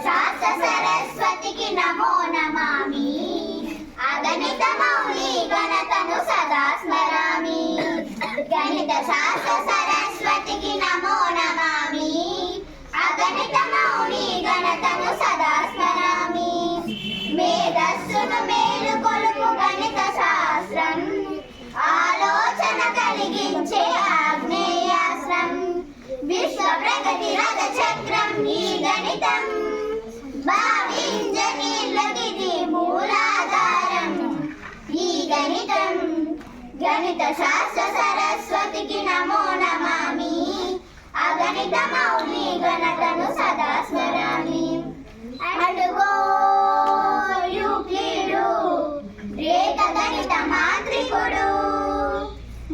శాస్త్ర సరస్వతికి నమో నమామి అగణిత మౌలి గణతను సదా స్మరామి గణిత శాస్త్ర సరస్వతికి నమో నమామి అగణిత మౌలి గణతను సదా స్మరామి మేధస్సును మేలుకొలుపు గణిత శాస్త్రం ఆలోచన కలిగించే ఆగ్నేయాస్త్రం విశ్వ ప్రగతి రథ చక్రం ఈ గణితం భావించనీళ్ళకిది మూలాధారం ఈ గణితం గణిత శాస్త్ర సరస్వతికి నమో నమామి అగణిత మౌలి గణతను సదా స్మరామి అడుగో యూక్లిడు రేఖ గణిత మాంత్రికుడు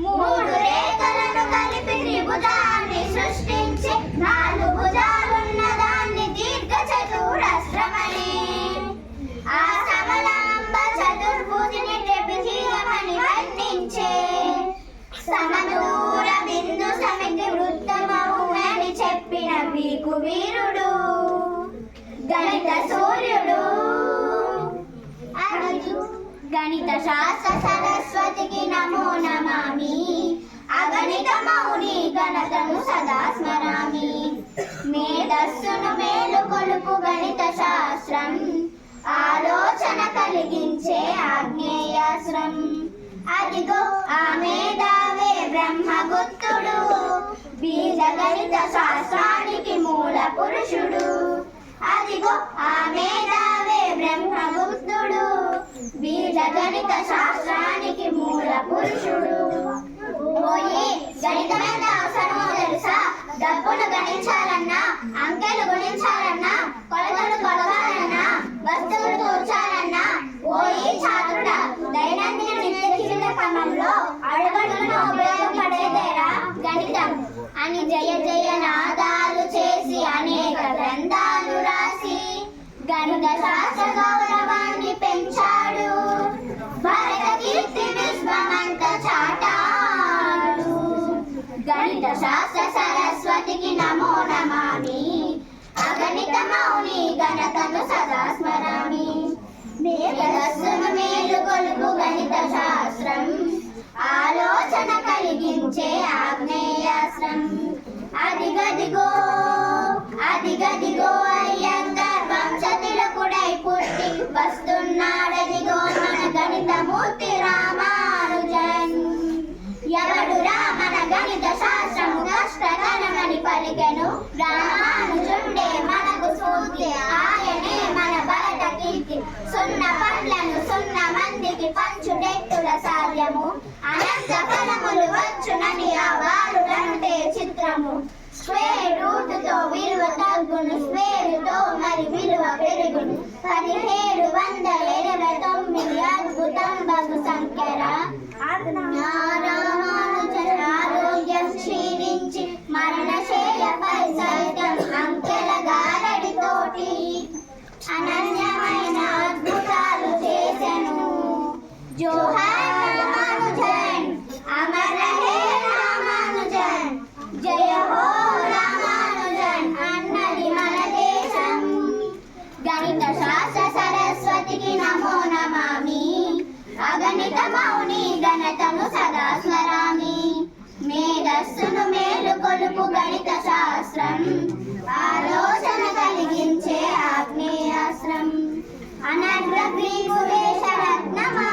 మూడు రేఖలను కలిపి త్రిభుజాన్ని సృష్టించి నాలుగు భుజాలున్న దాన్ని దీర్ఘ చతురస్రమని ఆ సమలాంబ చతుర్భుజిని ట్రెపెజియమని వర్ణించే సమదూర బిందు సమితి వృత్తమవు అని చెప్పిన వీకు వీరుడు గణిత సూర్యుడు గణిత శాస్త్ర సరస్వతికి నమో నమామి అగణిత మౌని గణతను సదా స్మరామి మేధస్సును మేలుకొలుపు గణిత శాస్త్రం ఆలోచన కలిగించే ఆగ్నేయాస్త్రం అదిగో ఆ మేధావే బ్రహ్మగుప్తుడు బీజ గణిత శాస్త్రానికి మూల పురుషుడు అదిగో ఆ మేధావే బ్రహ్మగుప్తుడు బీజ గణిత శాస్త్రానికి మూల పురుషుడు పోయి గణితం ఎంత అవసరమో తెలుసా డబ్బులు గణించాలన్నా అంకెలు గుణించాలన్నా కొలతలు కొలవాలన్నా వస్తువులు తూర్చాలన్నా పోయి ఛాత్రుడా దైనందిన నిత్య జీవిత క్రమంలో అడుగడుగున ఉపయోగపడేదేరా గణితం అని జయ జయ నాదాలు చేసి అనేక గ్రంథాలు రాసి గణిత శాస్త్ర గౌరవాన్ని పెంచాడు భారత కీర్తి విశ్వమంత చాటాడు గణిత శాస్త్ర సరస్వతికి నమో నమామి అగణిత మౌని గణతను సదా స్మరామి మేధస్సును మేలుకొలుపు గణిత శాస్త్రం ఆలోచన కలిగించే ఆగ్నేయాస్త్రం అదిగదిగో అదిగదిగో అయ్యంగార్ వంశతిలకుడై పుట్టి వస్తున్నాడదిగో మన గణితమూర్తి రామానుజన్ ఎవడురా మన గణిత శాస్త్రము కష్టతరమని పలికెను రామానుజుండే మనకు స్ఫూర్తి ఆయనే మన భరత కీర్తి సున్న పండ్లను సున్న మందికి పంచుటెట్టుల సాధ్యము అనంత ఫలములు వచ్చునని ఆ వారుడంటే చిత్రము స్క్వేర్ రూట్ తో విలువ తగ్గును స్క్వేరుతో మరి విలువ పెరుగును 1729 అద్భుతం బగు సంఖ్యరా ఆరోగ్యం క్షీణించి మరణశేయపై సైతం అంకెల గారడితోటి అనన్యమైన అద్భుతాలు చేసెను జోహార్ రామానుజన్ అమర్ రహే రామానుజన్ జయ హో రామానుజన్ అన్నది మన దేశం గణిత శాస్త్ర సరస్వతికి నమో నమామి అగణిత మౌని గణతను సదా స్మరామి మేధస్సును మేలుకొలుపు గణిత శాస్త్రం ఆలోచన కలిగించే ఆగ్నేయాస్త్రం అనగ్ర గ్రీకు వేషరత్నమా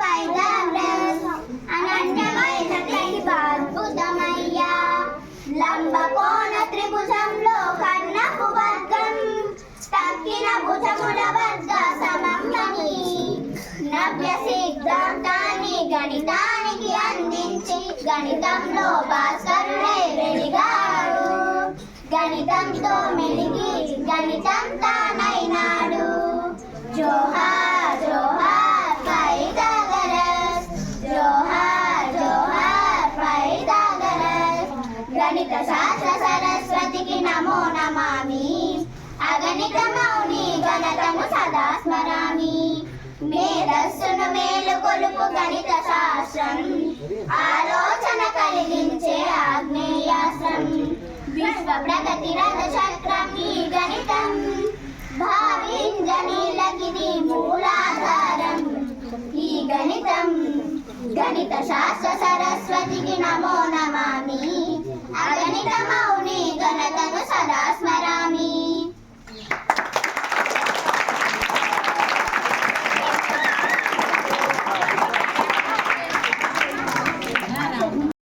పైథాగరస్ అనన్యమైన ప్రతిభ అద్భుతమయ్యా లంబకోణ త్రిభుజంలో కర్ణపు వర్గం తక్కిన భుజముల వర్గ సమమ్మని నవ్య సిద్ధాంతాన్ని గణితానికి అందించి గణితంలో భాస్కరుడే వెలిగాడు గణితంతో మెలిగి గణితం తానైనాడు జోహార్ జోహార్ పైథాగరస్ జోహార్ జోహార్ పైథాగరస్ గణిత శాస్త్ర సరస్వతికి నమో నమామి అగణిత మౌని గణతను సదా స్మరామి మేధస్సును మేలుకొలుపు గణిత శాస్త్రం ఆలోచన కలిగించే ఆగ్నేయాస్త్రం విశ్వ ప్రగతి రథ చక్రం ఈ గణితం గణిత శాస్త్ర సరస్వతికి నమో నమామి. అగణిత మౌని ఘనతను సదా స్మరామి.